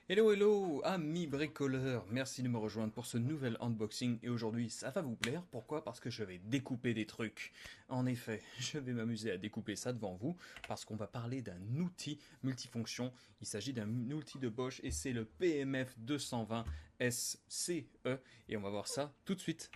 Hello hello amis bricoleurs, merci de me rejoindre pour ce nouvel unboxing et aujourd'hui ça va vous plaire, pourquoi? Parce que je vais découper des trucs. En effet, je vais m'amuser à découper ça devant vous parce qu'on va parler d'un outil multifonction, il s'agit d'un outil de Bosch et c'est le PMF 220 SCE et on va voir ça tout de suite.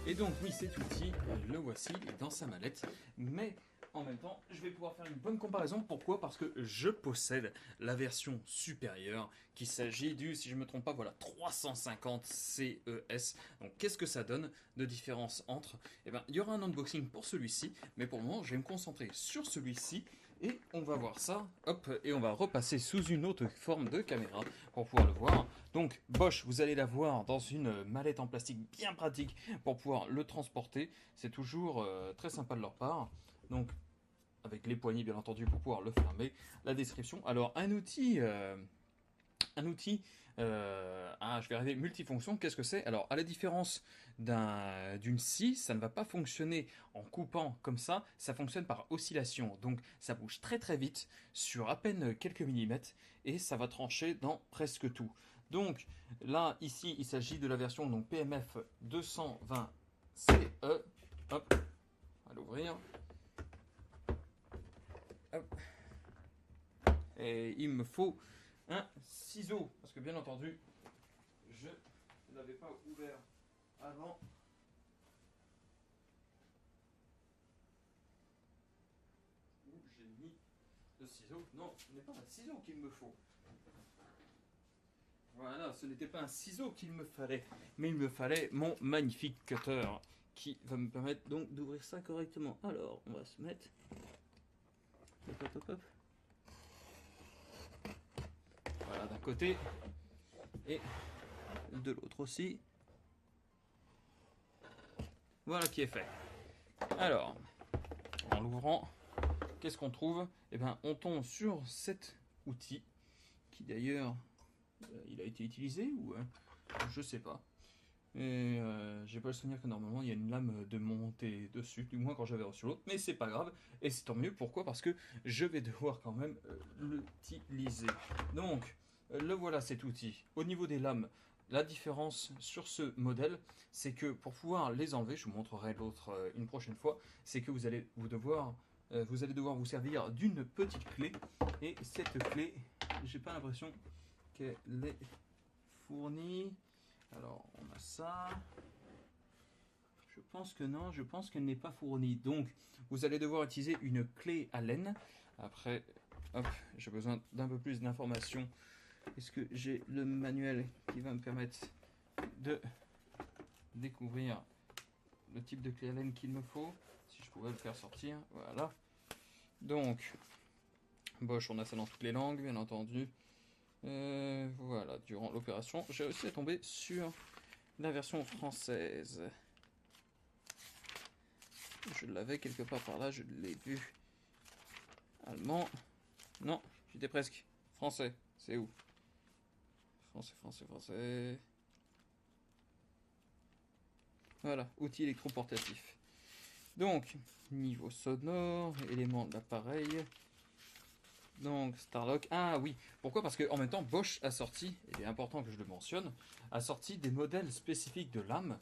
Et donc oui, cet outil, le voici, il est dans sa mallette, mais en même temps, je vais pouvoir faire une bonne comparaison. Pourquoi? Parce que je possède la version supérieure, qu'il s'agit du, si je ne me trompe pas, voilà, 350 CES. Donc qu'est-ce que ça donne de différence entre? Eh bien, il y aura un unboxing pour celui-ci, mais pour le moment, je vais me concentrer sur celui-ci et on va voir ça, hop, et on va repasser sous une autre forme de caméra pour pouvoir le voir. Donc Bosch, vous allez la voir dans une mallette en plastique bien pratique pour pouvoir le transporter. C'est toujours très sympa de leur part. Donc avec les poignées bien entendu pour pouvoir le fermer. La description. Alors un outil, je vais arriver multifonction. Qu'est-ce que c'est? Alors, à la différence d'une scie, ça ne va pas fonctionner en coupant comme ça fonctionne par oscillation. Donc, ça bouge très très vite sur à peine quelques millimètres et ça va trancher dans presque tout. Donc, là, ici, il s'agit de la version donc, PMF 220 CE. Hop, on va l'ouvrir. Hop. Et il me faut un ciseau parce que bien entendu, je ne l'avais pas ouvert avant. Où j'ai mis le ciseau. Non, ce n'est pas un ciseau qu'il me faut. Voilà, ce n'était pas un ciseau qu'il me fallait, mais il me fallait mon magnifique cutter qui va me permettre donc d'ouvrir ça correctement. Alors, on va se mettre. Hop, hop, hop, hop. Voilà, d'un côté et de l'autre aussi. Voilà qui est fait. Alors, en l'ouvrant, qu'est-ce qu'on trouve? Eh bien, on tombe sur cet outil qui d'ailleurs, il a été utilisé ou je sais pas. Et j'ai pas le souvenir que normalement il y a une lame de montée dessus, du moins quand j'avais reçu l'autre, mais c'est pas grave, et c'est tant mieux, pourquoi? Parce que je vais devoir quand même l'utiliser. Donc, le voilà cet outil. Au niveau des lames, la différence sur ce modèle, c'est que pour pouvoir les enlever, je vous montrerai l'autre une prochaine fois, c'est que vous allez devoir vous servir d'une petite clé, et cette clé, j'ai pas l'impression qu'elle est fournie. Alors, on a ça. Je pense que non, je pense qu'elle n'est pas fournie. Donc, vous allez devoir utiliser une clé Allen. Après, hop, j'ai besoin d'un peu plus d'informations. Est-ce que j'ai le manuel qui va me permettre de découvrir le type de clé Allen qu'il me faut? Si je pouvais le faire sortir, voilà. Donc, Bosch, on a ça dans toutes les langues, bien entendu. Voilà, durant l'opération, j'ai réussi à tomber sur la version française. Je l'avais quelque part par là, je l'ai vu. Allemand. Non, j'étais presque. Français. C'est où? Français, français, français. Voilà, outil électroportatif. Donc, niveau sonore, éléments de l'appareil. Donc, Starlock. Ah oui, pourquoi? Parce qu'en même temps, Bosch a sorti, et il est important que je le mentionne, a sorti des modèles spécifiques de lames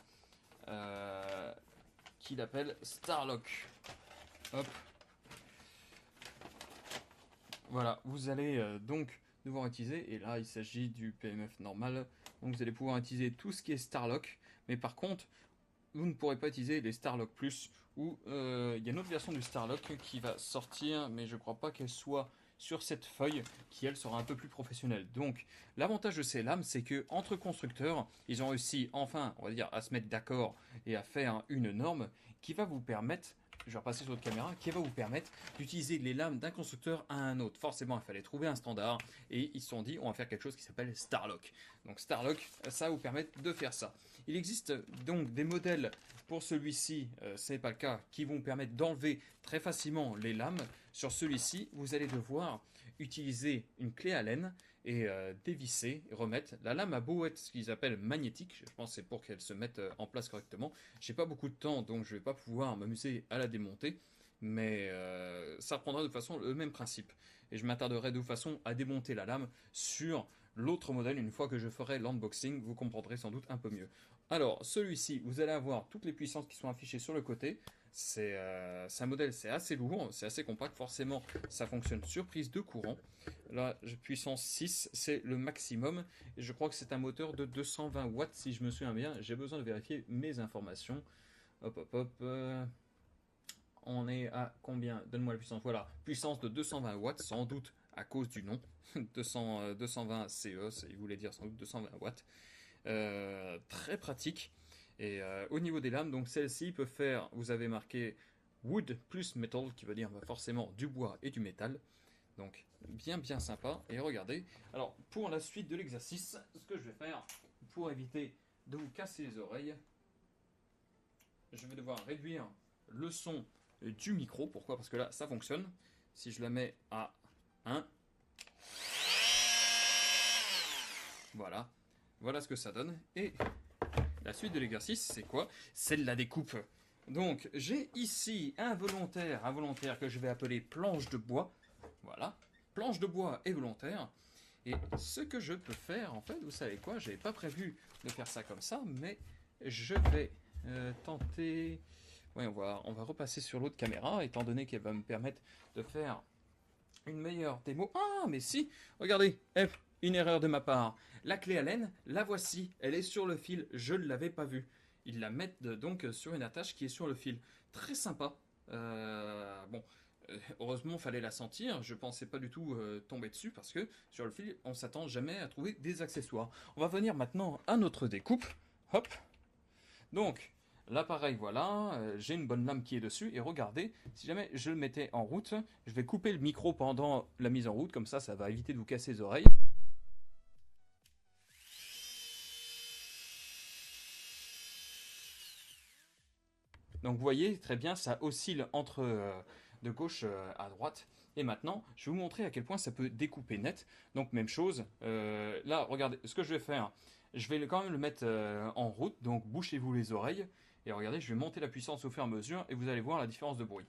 qu'il appelle Starlock. Hop, voilà, vous allez donc devoir utiliser, et là il s'agit du PMF normal, donc vous allez pouvoir utiliser tout ce qui est Starlock, mais par contre, vous ne pourrez pas utiliser les Starlock Plus, ou il y a une autre version du Starlock qui va sortir, mais je crois pas qu'elle soit sur cette feuille, qui elle sera un peu plus professionnelle. Donc l'avantage de ces lames, c'est que entre constructeurs, ils ont réussi enfin, on va dire, à se mettre d'accord et à faire une norme qui va vous permettre, je vais repasser sur votre caméra, qui va vous permettre d'utiliser les lames d'un constructeur à un autre. Forcément, il fallait trouver un standard et ils se sont dit on va faire quelque chose qui s'appelle Starlock. Donc Starlock, ça va vous permettre de faire ça. Il existe donc des modèles pour celui-ci, ce n'est pas le cas, qui vont permettre d'enlever très facilement les lames. Sur celui-ci, vous allez devoir utiliser une clé Allen et dévisser, et remettre. La lame a beau être ce qu'ils appellent magnétique, je pense que c'est pour qu'elle se mette en place correctement. J'ai pas beaucoup de temps, donc je vais pas pouvoir m'amuser à la démonter, mais ça reprendra de toute façon le même principe. Et je m'attarderai de toute façon à démonter la lame sur l'autre modèle une fois que je ferai l'unboxing, vous comprendrez sans doute un peu mieux. Alors, celui-ci, vous allez avoir toutes les puissances qui sont affichées sur le côté. C'est un modèle, c'est assez lourd, c'est assez compact, forcément ça fonctionne sur prise de courant. Là, puissance 6, c'est le maximum. Et je crois que c'est un moteur de 220 watts si je me souviens bien. J'ai besoin de vérifier mes informations. Hop, hop, hop. On est à combien? Donne-moi la puissance. Voilà, puissance de 220 watts, sans doute à cause du nom. 220 CE, il voulait dire sans doute 220 watts. Très pratique. Et au niveau des lames, donc celle-ci peut faire, vous avez marqué wood plus metal, qui veut dire forcément du bois et du métal. Donc bien sympa. Et regardez, alors pour la suite de l'exercice, ce que je vais faire, pour éviter de vous casser les oreilles, je vais devoir réduire le son du micro. Pourquoi? Parce que là, ça fonctionne. Si je la mets à 1, voilà. Voilà ce que ça donne. Et la suite de l'exercice, c'est quoi? C'est de la découpe. Donc, j'ai ici un volontaire que je vais appeler planche de bois. Voilà. Planche de bois et volontaire. Et ce que je peux faire, en fait, vous savez quoi? J'avais pas prévu de faire ça comme ça, mais je vais tenter... Ouais, on va repasser sur l'autre caméra, étant donné qu'elle va me permettre de faire une meilleure démo. Ah, mais si, regardez, une erreur de ma part. La clé Allen, la voici, elle est sur le fil, je ne l'avais pas vue. Ils la mettent donc sur une attache qui est sur le fil. Très sympa. Heureusement, il fallait la sentir. Je pensais pas du tout tomber dessus parce que sur le fil, on s'attend jamais à trouver des accessoires. On va venir maintenant à notre découpe. Hop. Donc, l'appareil, voilà, j'ai une bonne lame qui est dessus, et regardez, si jamais je le mettais en route, je vais couper le micro pendant la mise en route, comme ça va éviter de vous casser les oreilles. Donc vous voyez, très bien, ça oscille entre de gauche à droite. Et maintenant, je vais vous montrer à quel point ça peut découper net. Donc même chose, là, regardez, ce que je vais faire, je vais quand même le mettre en route, donc bouchez-vous les oreilles. Et regardez, je vais monter la puissance au fur et à mesure, et vous allez voir la différence de bruit.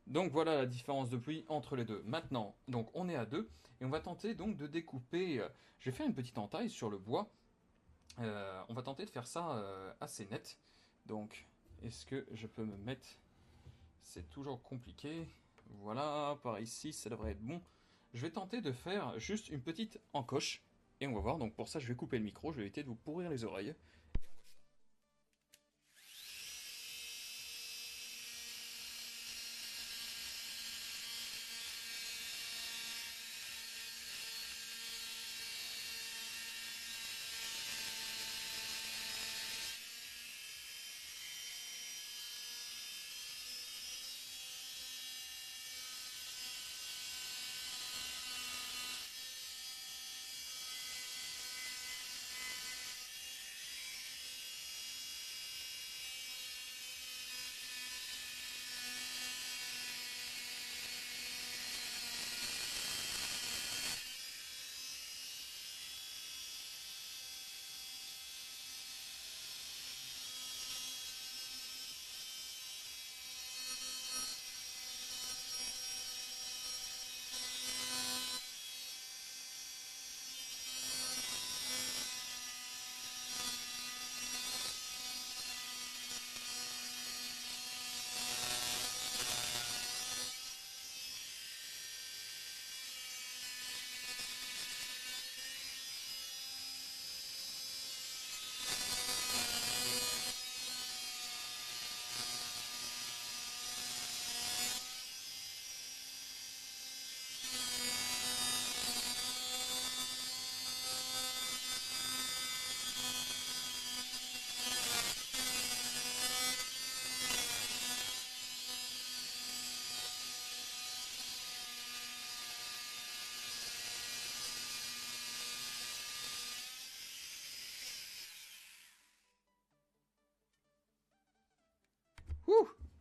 Donc voilà la différence de bruit entre les deux. Maintenant, donc on est à deux, et on va tenter donc de découper. Je vais faire une petite entaille sur le bois. On va tenter de faire ça assez net. Donc, est-ce que je peux me mettre... C'est toujours compliqué. Voilà, par ici, ça devrait être bon. Je vais tenter de faire juste une petite encoche. Et on va voir. Donc pour ça, je vais couper le micro. Je vais éviter de vous pourrir les oreilles.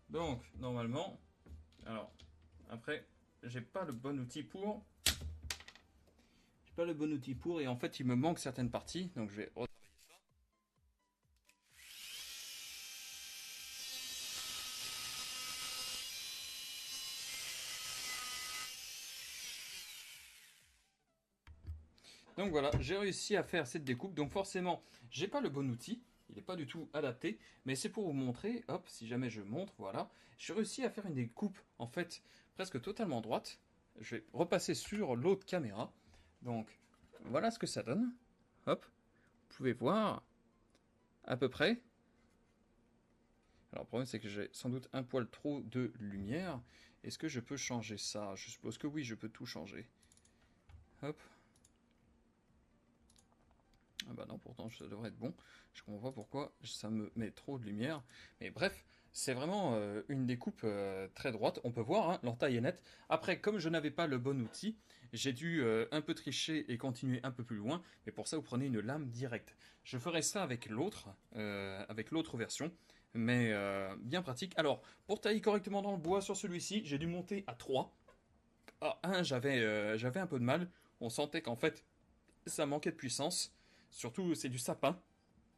Donc, normalement, alors, après, j'ai pas le bon outil pour. J'ai pas le bon outil pour, et en fait, il me manque certaines parties, donc je vais retravailler ça. Donc voilà, j'ai réussi à faire cette découpe, donc forcément, j'ai pas le bon outil. Il n'est pas du tout adapté, mais c'est pour vous montrer, hop, si jamais je montre, voilà. J'ai réussi à faire une découpe, en fait, presque totalement droite. Je vais repasser sur l'autre caméra. Donc, voilà ce que ça donne. Hop, vous pouvez voir à peu près. Alors, le problème, c'est que j'ai sans doute un poil trop de lumière. Est-ce que je peux changer ça? Je suppose que oui, je peux tout changer. Hop. Ah bah non, pourtant ça devrait être bon. Je comprends pas pourquoi ça me met trop de lumière. Mais bref, c'est vraiment une découpe très droite. On peut voir, hein, l'entaille est nette. Après, comme je n'avais pas le bon outil, j'ai dû un peu tricher et continuer un peu plus loin. Mais pour ça, vous prenez une lame directe. Je ferai ça avec l'autre version. Mais bien pratique. Alors, pour tailler correctement dans le bois sur celui-ci, j'ai dû monter à 3. À 1, j'avais un peu de mal. On sentait qu'en fait, ça manquait de puissance. Surtout, c'est du sapin,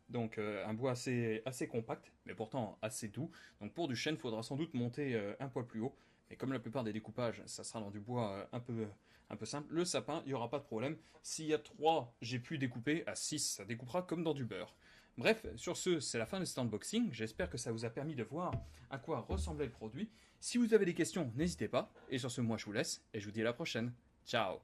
donc un bois assez compact, mais pourtant assez doux. Donc pour du chêne, il faudra sans doute monter un poil plus haut. Et comme la plupart des découpages, ça sera dans du bois un peu simple, le sapin, il n'y aura pas de problème. S'il y a 3, j'ai pu découper, à 6, ça découpera comme dans du beurre. Bref, sur ce, c'est la fin de cet unboxing. J'espère que ça vous a permis de voir à quoi ressemblait le produit. Si vous avez des questions, n'hésitez pas. Et sur ce, moi je vous laisse, et je vous dis à la prochaine. Ciao!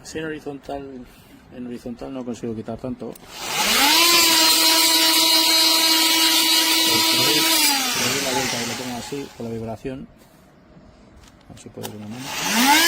Así en horizontal no consigo quitar tanto. Le doy la vuelta y lo pongo así por la vibración. A ver si puedo con la mano.